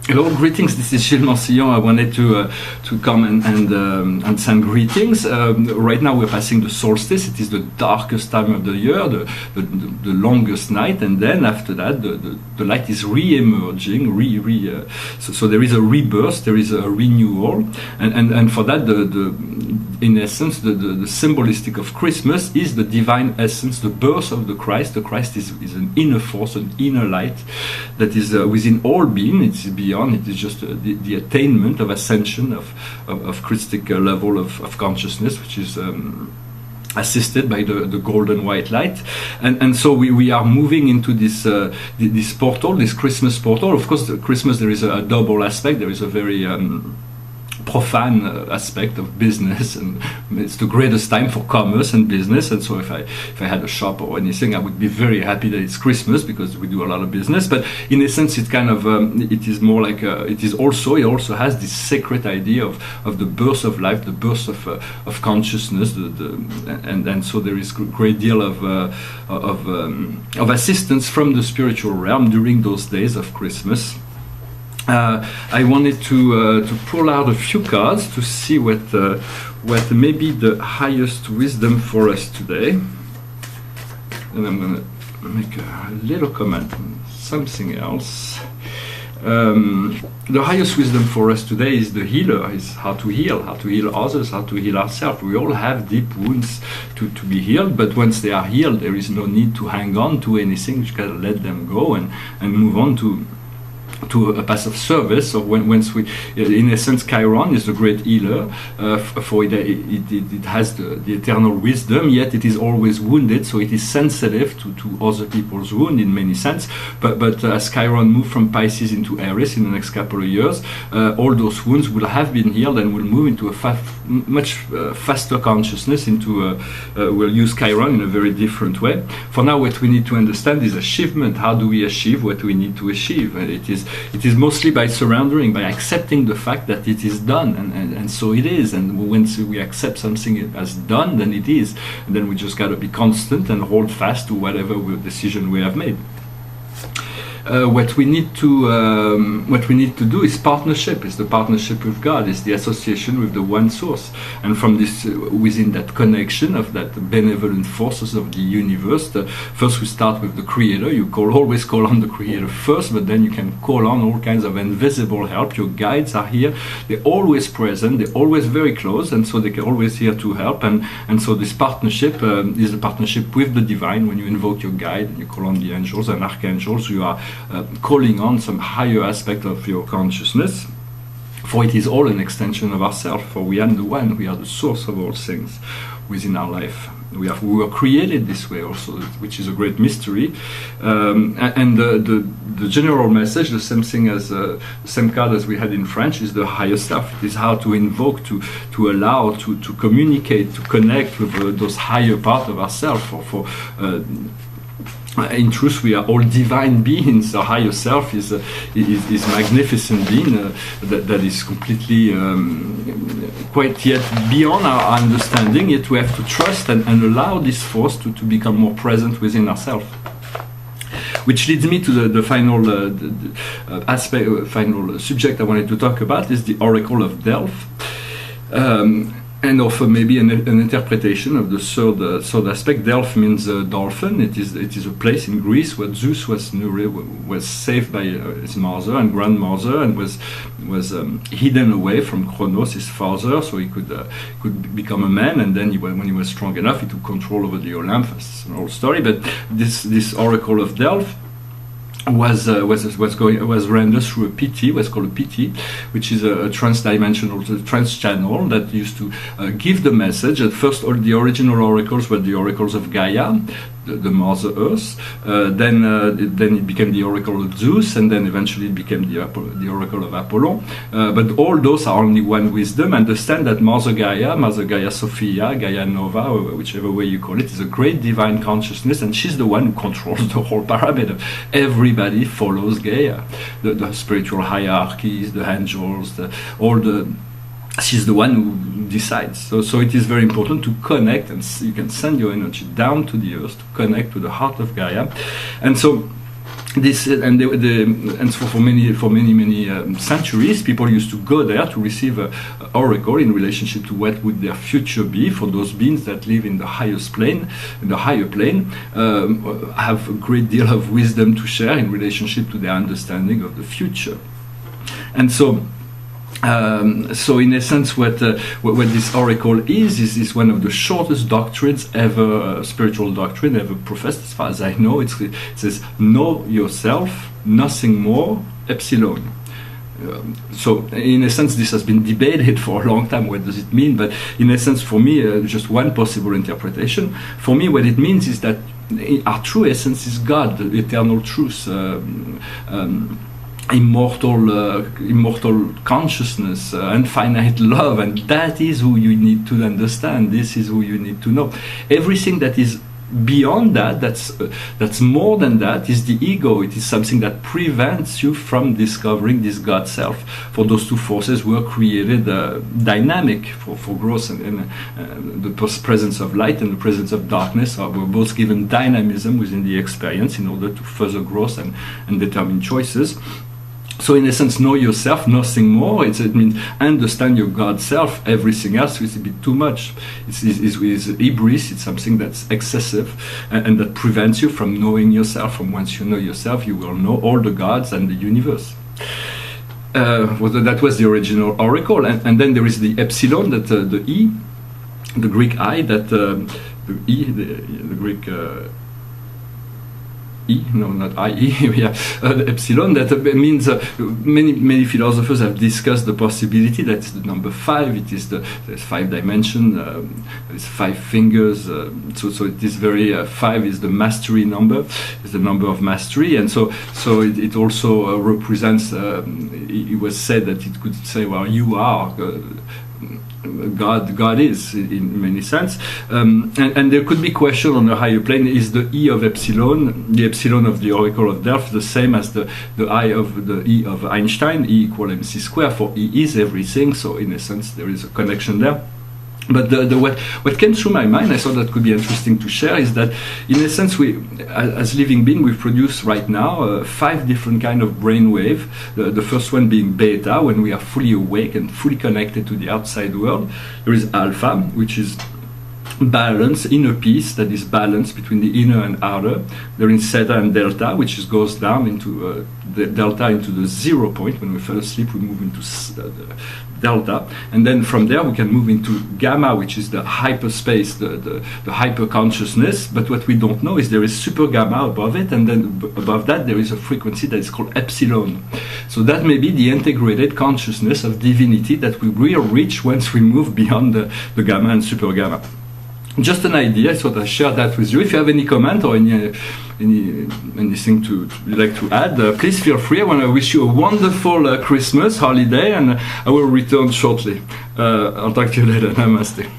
Hello, greetings. This is Gilles Mansillon. I wanted to come and send greetings. Right now we're passing the solstice. It is the darkest time of the year, the longest night, and then after that the light is re-emerging. So there is a rebirth, there is a renewal, and for that in essence the symbolistic of Christmas is the divine essence, the birth of the Christ. The Christ is an inner force, an inner light that is within all being. It's beyond. It is just the attainment of ascension of Christic level of consciousness, which is assisted by the golden white light, and so we are moving into this portal, this Christmas portal. Of course, Christmas, there is a double aspect. There is a very profane aspect of business, and it's the greatest time for commerce and business. And so if I had a shop or anything, I would be very happy that it's Christmas because we do a lot of business. But in a sense, it's kind of it is more like it also has this sacred idea of the birth of life, the birth of consciousness, and so there is a great deal of assistance from the spiritual realm during those days of Christmas. I wanted to pull out a few cards to see what may be the highest wisdom for us today, and I'm going to make a little comment on something else. The highest wisdom for us today is the healer, is how to heal others, how to heal ourselves. We all have deep wounds to be healed, but once they are healed, there is no need to hang on to anything. You just gotta let them go and move on to a path of service. So once we, in essence, Chiron is the great healer, for it has the eternal wisdom, yet it is always wounded, so it is sensitive to other people's wound in many sense. But as Chiron moves from Pisces into Aries in the next couple of years, all those wounds will have been healed and will move into a much faster consciousness. We'll use Chiron in a very different way. For now, what we need to understand is achievement. How do we achieve what we need to achieve? It is mostly by surrendering, by accepting the fact that it is done, and so it is. And once we accept something as done, then it is. And then we just got to be constant and hold fast to whatever decision we have made. What we need to do is partnership. Is the partnership with God. Is the association with the one source. And from this, within that connection of that benevolent forces of the universe, first we start with the Creator. You always call on the Creator first, but then you can call on all kinds of invisible help. Your guides are here. They're always present. They're always very close, and so they're always here to help. And so this partnership is a partnership with the divine. When you invoke your guide and you call on the angels and archangels, you are calling on some higher aspect of your consciousness, for it is all an extension of ourselves. For we are the one, we are the source of all things within our life. We were created this way also, which is a great mystery. And the general message, the same thing as the same card as we had in French, is the higher self. It is how to invoke, to allow, to communicate, to connect with those higher part of ourselves. In truth, we are all divine beings. The higher self is magnificent being that is completely quite yet beyond our understanding. Yet we have to trust and allow this force to become more present within ourselves. Which leads me to the final final subject I wanted to talk about is the Oracle of Delphe. And offer maybe an interpretation of the third aspect. Delphe means dolphin. It is a place in Greece where Zeus was saved by his mother and grandmother, and was hidden away from Kronos, his father, so he could become a man. And then when he was strong enough, he took control over the Olymp. It's an old story, but this Oracle of Delphe was rendered through a PT, was called a PT, which is a trans-dimensional, trans-channel that used to give the message. At first, all the original oracles were the oracles of Gaia, the Mother Earth. Then it became the Oracle of Zeus, and then eventually it became the Oracle of Apollo. But all those are only one wisdom. Understand that Mother Gaia Sophia, Gaia Nova, whichever way you call it, is a great divine consciousness, and she's the one who controls the whole parameter. Everybody follows Gaia, the spiritual hierarchies, the angels, she's the one who decides. So it is very important to connect, and you can send your energy down to the earth to connect to the heart of Gaia. And so this and for many centuries, people used to go there to receive an oracle in relationship to what would their future be. For those beings that live in the highest plane, in the higher plane, have a great deal of wisdom to share in relationship to their understanding of the future. And so in essence, what this oracle is one of the shortest doctrines ever, spiritual doctrine ever professed, as far as I know. It says, know yourself, nothing more, epsilon. So in a sense, this has been debated for a long time. What does it mean? But in essence, for me, just one possible interpretation. For me, what it means is that our true essence is God, the eternal truth. Immortal consciousness, infinite love, and that is who you need to understand. This is who you need to know. Everything that is beyond that, that's more than that, is the ego. It is something that prevents you from discovering this God self. For those two forces were created dynamic for growth, and the presence of light and the presence of darkness were both given dynamism within the experience in order to further growth and determine choices. So in essence, know yourself, nothing more. It means understand your God self. Everything else is a bit too much. It's hybris. It's something that's excessive and that prevents you from knowing yourself. From once you know yourself, you will know all the gods and the universe. That was the original oracle. And then there is the epsilon, that the E, the Greek I, that the E, the Greek... E, no, not I-E, yeah, epsilon, that means many philosophers have discussed the possibility that it's the number 5, there's 5 dimensions, there's 5 fingers, so it is very, 5 is the mastery number, is the number of mastery, and so it also represents, it was said that it could say, well, you are God is in many sense, and there could be question on a higher plane: is the E of epsilon, the epsilon of the oracle of Delphe, the same as the I of the E of Einstein? E equal mc square, for E is everything. So in a sense, there is a connection there. But what came through my mind, I thought that could be interesting to share, is that in a sense, we, as living beings, we produce right now 5 different kind of brainwave. The first one being beta, when we are fully awake and fully connected to the outside world. There is alpha, which is balance, inner peace, that is balance between the inner and outer. There is theta and delta, which goes down into the delta into the 0 point. When we fall asleep, we move into the delta, and then from there we can move into gamma, which is the hyperspace, the hyper consciousness. But what we don't know is there is super gamma above it, and then above that there is a frequency that is called epsilon. So that may be the integrated consciousness of divinity that we will reach once we move beyond the gamma and super gamma. Just an idea, I thought I'd share that with you. If you have any comment or anything you'd like to add, please feel free. I want to wish you a wonderful Christmas holiday, and I will return shortly. I'll talk to you later. Namaste.